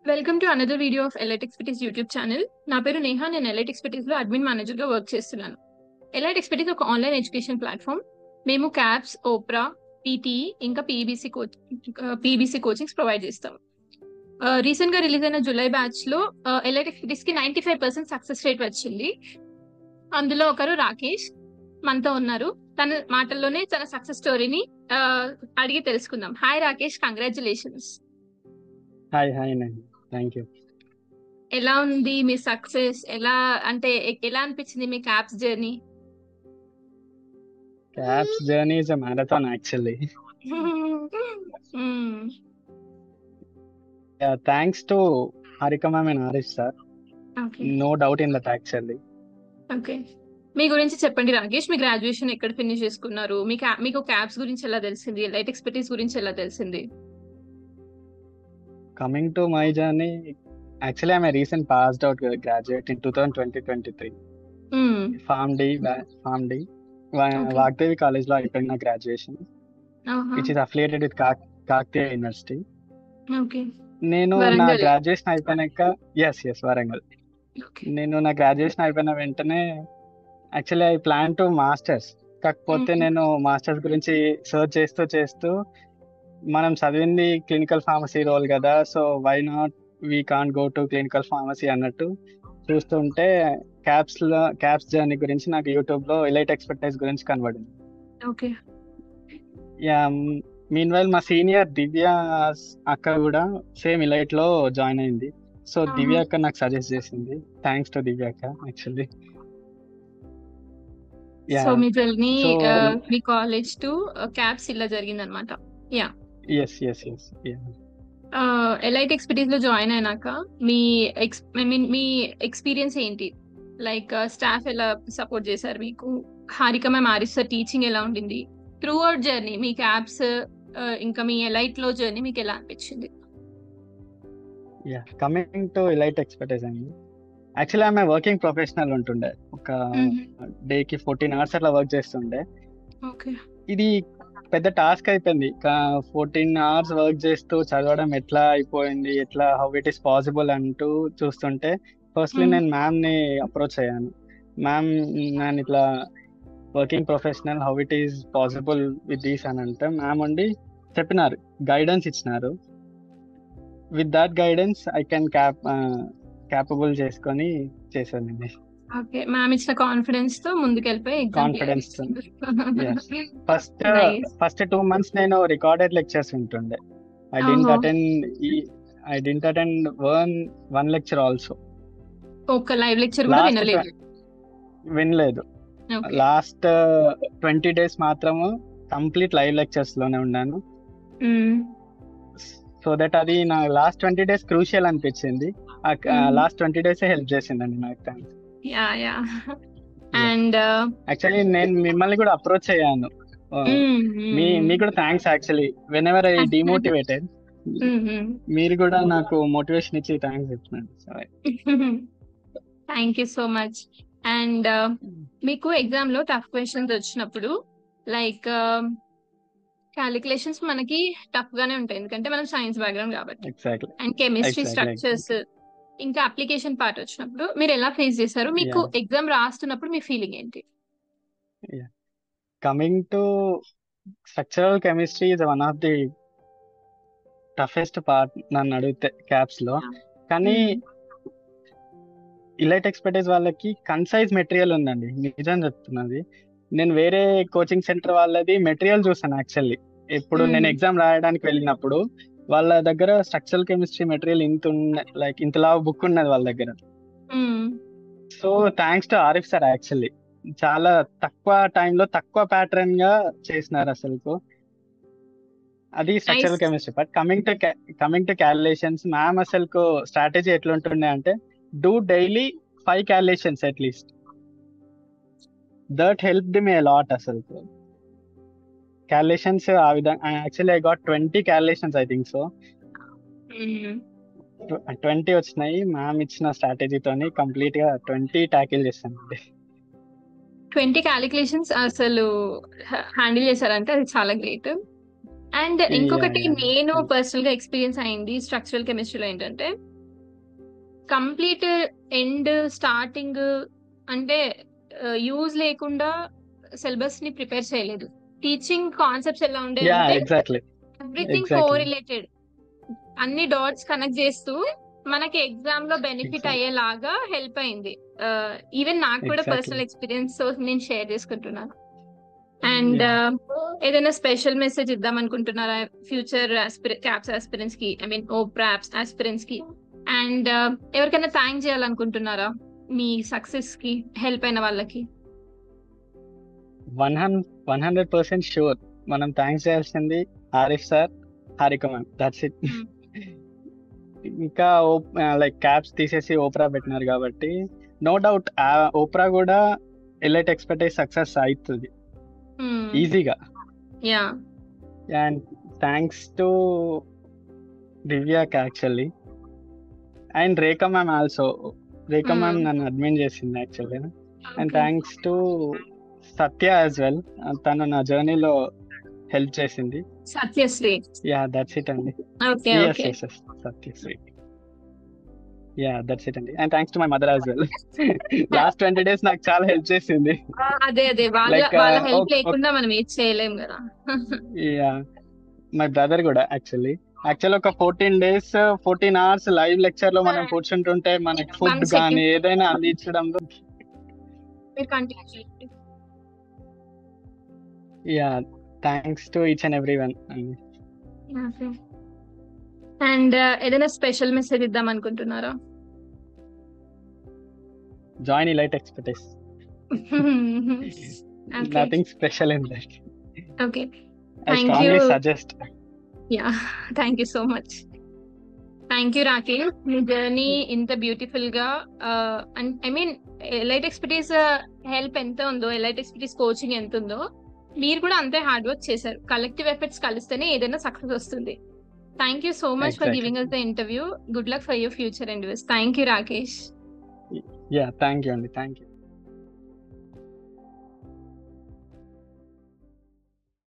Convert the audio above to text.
Welcome to another video of elite expertise YouTube channel. నా పేరు నేహా. నేను ఎలైట్ ఎక్స్పర్టీస్ లో అడ్మిన్ మేనేజర్ గా వర్క్ చేస్తున్నాను. ఎలైట్ ఎక్స్పర్టీస్ ఒక ఆన్లైన్ ఎడ్యుకేషన్ ప్లాట్ఫామ్. మేము క్యాప్స్, ఓప్రా, పీటీఈ ఇంకా పీబీసీ కోచింగ్స్ ప్రొవైడ్ చేస్తాం. రీసెంట్ గా రిలీజ్ అయిన జూలై బ్యాచ్ లో ఎలైట్ ఎక్స్పర్టీస్ కి 95% సక్సెస్ రేట్ వచ్చింది. అందులో ఒకరు రాకేష్ మనతో ఉన్నారు. తన మాటల్లోనే తన సక్సెస్ స్టోరీని అడిగి తెలుసుకుందాం. Hi Rakesh, congratulations. Hi hi నండి, థ్యాంక్ యూ. ఎలా ఉంది మీ సక్సెస్? ఎలా అనిపించింది మీ CAPS journey? CAPS journey is a marathon actually. Thanks to Harika ma'am and Arif sir. No doubt in that actually. Okay, మీ గురించి చెప్పండి రాకేష్. మీ గ్రాడ్యుయేషన్ ఎక్కడ ఫినిష్ చేసుకున్నారు? మీకు క్యాప్స్ గురించి ఎలా తెలిసింది? ఎలైట్ ఎక్స్పర్టీస్ గురించి ఎలా తెలిసింది? Coming to my journey, actually I'm recent passed out graduate in 2023. Pharm D Vagdevi college లో అయిపోయింది నా graduation, which is affiliated with Kakatiya university. నేను నా గ్రాడ్యుయేషన్ అయిపోయినాక వరంగల్. నేను నా గ్రాడ్యుయేషన్ అయిపోయిన వెంటనే actually I plan to masters. కాకపోతే నేను మాస్టర్స్ గురించి సర్చ్ చేస్తూ మనం చదివింది క్లినికల్ ఫార్మసీ రోల్ కదా, so why not we can't go to clinical pharmacy అన్నట్టు చూస్తుంటే క్యాప్స్ జర్నీ గురించి నాకు యూట్యూబ్ లో ఎలైట్ ఎక్స్పర్టైజ్ గురించి కనబడింది. మీన్ వైల్ మా సీనియర్ దివ్య అక్క కూడా సేమ్ ఎలైట్ లో జాయిన్ అయింది. సో దివ్య అక్క నాకు సజెస్ట్ చేసింది. థ్యాంక్స్ టు దివ్య అక్క actually. So me journey me college to caps ఇలా జరిగింది అనమాట. ఎలైట్ ఎక్స్పర్టీస్ లో జాయిన్ అయినాక మీ ఎక్స్పీరియన్స్ ఏంటి? లైక్ స్టాఫ్ ఎలా సపోర్ట్ చేశారు మీకు? Harika ma'am, Arif sir teaching ఎలా ఉండింది? త్రూ అవుట్ జర్నీ మీ క్యాప్స్ ఇంకా మీ ఎలైట్ లో జర్నీ మీకు ఎలా అనిపించింది? కమింగ్ టు ఎలైట్ ఎక్స్పర్టైజ్ అండి, యాక్చువల్లీ ఆమె వర్కింగ్ ప్రొఫెషనల్ ఉంటుండే. ఒక డేకి 14 hours అట్లా వర్క్ చేస్తుండే. ఇది పెద్ద టాస్క్ అయిపోయింది. 14 hours వర్క్ చేస్తూ చదవడం ఎట్లా అయిపోయింది, హౌ ఇట్ ఈస్ పాసిబుల్ అంటూ చూస్తుంటే ఫస్ట్లీ నేను మ్యామ్ ని అప్రోచ్ అయ్యాను. మ్యామ్, నేను ఇట్లా working professional, how it is possible with these అని అంటే మ్యామ్ ఉండి చెప్పినారు, గైడెన్స్ ఇచ్చినారు. With that guidance I can capable చేసుకొని చేశానండి. మ్యామ్ ఇచ్చిన కాన్ఫిడెన్స్ తో ముందుకెళ్ళిపోయి ఫస్ట్ 2 months నేను రికార్డెడ్ లెక్చర్స్ ఉంటుండే. I didn't attend one lecture also. ఒక లైవ్ లెక్చర్ కూడా వినలేదు. లాస్ట్ 20 days మాత్రము కంప్లీట్ లైవ్ లెక్చర్స్ లోనే ఉన్నాను. సో దట్ అది నా లాస్ట్ 20 days క్రూషియల్ అనిపించింది. లాస్ట్ 20 days హెల్ప్ చేసిందండి నాకు. థ్యాంక్స్. అండ్ యాక్చువల్లీ నేను మిమ్మల్ని కూడా అప్రోచ్ అయ్యాను. మీకు కూడా thanks actually. When ever I demotivated, మీరు కూడా నాకు మోటివేషన్ ఇచ్చి థ్యాంక్స్ చెప్తున్నాను. Thank you so much. And మీకు ఎగ్జామ్ లో టఫ్ క్వశ్చన్స్ వచ్చినప్పుడు లైక్ క్యాలిక్యులేషన్స్ మనకి టఫ్ గానే ఉంటాయి, ఎందుకంటే మనం సైన్స్ బ్యాక్గ్రౌండ్ కాబట్టి. అండ్ కెమిస్ట్రీ స్ట్రక్చర్స్ ఇంకా అప్లికేషన్ పార్ట్ వచ్చినప్పుడు మీరు ఎలా ఫేస్ చేశారు? మీకు ఎగ్జామ్ రాస్తున్నప్పుడు మీ ఫీలింగ్ ఏంటి? Coming to structural chemistry is one of the toughest part నన్ను అడిగితే క్యాప్స్ లో. కానీ ఎలైట్ ఎక్స్పర్టైజ్ వాళ్ళకి కన్సైజ్ మెటీరియల్ ఉందండి, నిజం చెప్తున్నది. నేను వేరే కోచింగ్ సెంటర్ వాళ్ళది మెటీరియల్ చూసాను యాక్చువల్లీ. ఇప్పుడు నేను ఎగ్జామ్ రాయడానికి వెళ్ళినప్పుడు వాళ్ళ దగ్గర స్ట్రక్చరల్ కెమిస్ట్రీ మెటీరియల్ ఇంతలా బుక్ ఉన్నది వాళ్ళ దగ్గర. So thanks to Arif sir actually. చాలా తక్కువ టైంలో తక్కువ ప్యాటర్న్ గా చేసినారు అసలు. అది structural chemistry. But coming to calculations, ma'am అసలు స్ట్రాటజీ ఎట్లుంటుండే అంటే do daily 5 calculations at least. That helped me a lot అసలు. క్యాలిక్యులేషన్స్ ఆ విధంగా actually I got 20 calculations I think so. 20 వచ్చినాయి. మ్యామ్ ఇచ్చిన స్ట్రాటజీతోని కంప్లీట్ గా 20 ట్యాకిల్ చేశాను. 20 క్యాలిక్యులేషన్స్ అసలు హ్యాండిల్ చేశారంటే అది చాలా గ్రేట్. అండ్ ఇంకొకటి నేను పర్సనల్ గా ఎక్స్పీరియన్స్ అయింది స్ట్రక్చరల్ కెమిస్ట్రీలో ఏంటంటే కంప్లీట్ ఎండ్ స్టార్టింగ్ అంటే యూజ్ లేకుండా సిలబస్ ని ప్రిపేర్ చేయలేదు. టీచింగ్ కాన్సెప్ట్స్ ఎలా ఉండేది యా అంటే ఎగ్జాక్ట్లీ ఎవ్రీథింగ్ ఎగ్జాక్ట్లీ కోరిలేటెడ్, అన్ని డాట్స్ కనెక్ట్ చేస్తూ మనకి ఎగ్జామ్ లో బెనిఫిట్ ఎగ్జాక్ట్లీ అయ్యేలాగా హెల్ప్ అయింది. ఈవెన్ నాకు కూడా ఎగ్జాక్ట్లీ పర్సనల్ ఎక్స్పీరియన్స్ తో నేను షేర్ చేసుకుంటున్నాను. అండ్ యా ఏదైనా స్పెషల్ మెసేజ్ ఇద్దాం అనుకుంటున్నారా ఫ్యూచర్ క్యాప్స్ ఆస్పిరెంట్స్ కి, ఐ మీన్ ఓప్రా ఆస్పిరెంట్స్ కి? అండ్ ఎవరికైనా థ్యాంక్ చేయాలనుకుంటున్నారా మీ సక్సెస్ కి హెల్ప్ అయిన వాళ్ళకి? 100% షూర్. మనం థ్యాంక్స్ చేయాల్సింది Arif sir, Harika ma'am, that's it. Hmm. ఇంకా లైక్ క్యాప్స్ తీసేసి ఓప్రా పెట్టినారు కాబట్టి నో డౌట్ ఓప్రా కూడా ఎలైట్ ఎక్స్పర్టైజ్ సక్సెస్ అవుతుంది Hmm. ఈజీగా. Yeah. అండ్ థ్యాంక్స్ టు దివ్యాకి actually, and Rekha ma'am also. Rekha ma'am Hmm. నన్ను అడ్మిన్ చేసింది actually. And Okay. Thanks to Satya as well, తను నా జర్నీలో హెల్ప్ చేసింది. సత్యశ్రీ. యా దట్స్ ఇట్ అండి. Okay yes okay. Yes yes Satyasri. Yeah that's it అండి. And thanks to my mother as well. Last 20 days నాకు చాలా హెల్ప్ చేసింది. అదే వాళ్ళ లైక్ వాళ్ళ హెల్ప్ లేకుండా మనం ఏది చేయలేం కదా. యా మై బ్రదర్ కూడా యాక్చువల్లీ ఒక 14 days 14 hours లైవ్ లెక్చర్ లో మనం కూర్చుంటుంటే మనకి ఫుడ్ One second. కానీ ఏదైనా అందించడంలో మీరు కంటిన్యూ చేయండి. Yeah thanks to each and every one అండి. అండ్ ఏదైనా స్పెషల్ మెసేజ్ ఇద్దాం అనుకుంటున్నారా? Join elite expertise. Okay nothing special in that. Okay. I thank you. Strongly suggest. Yeah thank you so much. Thank you Rakesh, me journey ఇంత beautiful గా, I mean elite expertise help ఎంత ఉందో, elite expertise coaching ఎంత ఉందో, మీరు కూడా అంతే hard work చేశారు. కలెక్టివ్ ఎఫర్ట్స్ కలిస్తేనే ఏదైనా సక్సెస్ వస్తుంది. Thank you so much for Exactly. Giving us the interview. Good luck for your future endeavors. Thank you, Rakesh. Yeah thank you అండి. Thank you.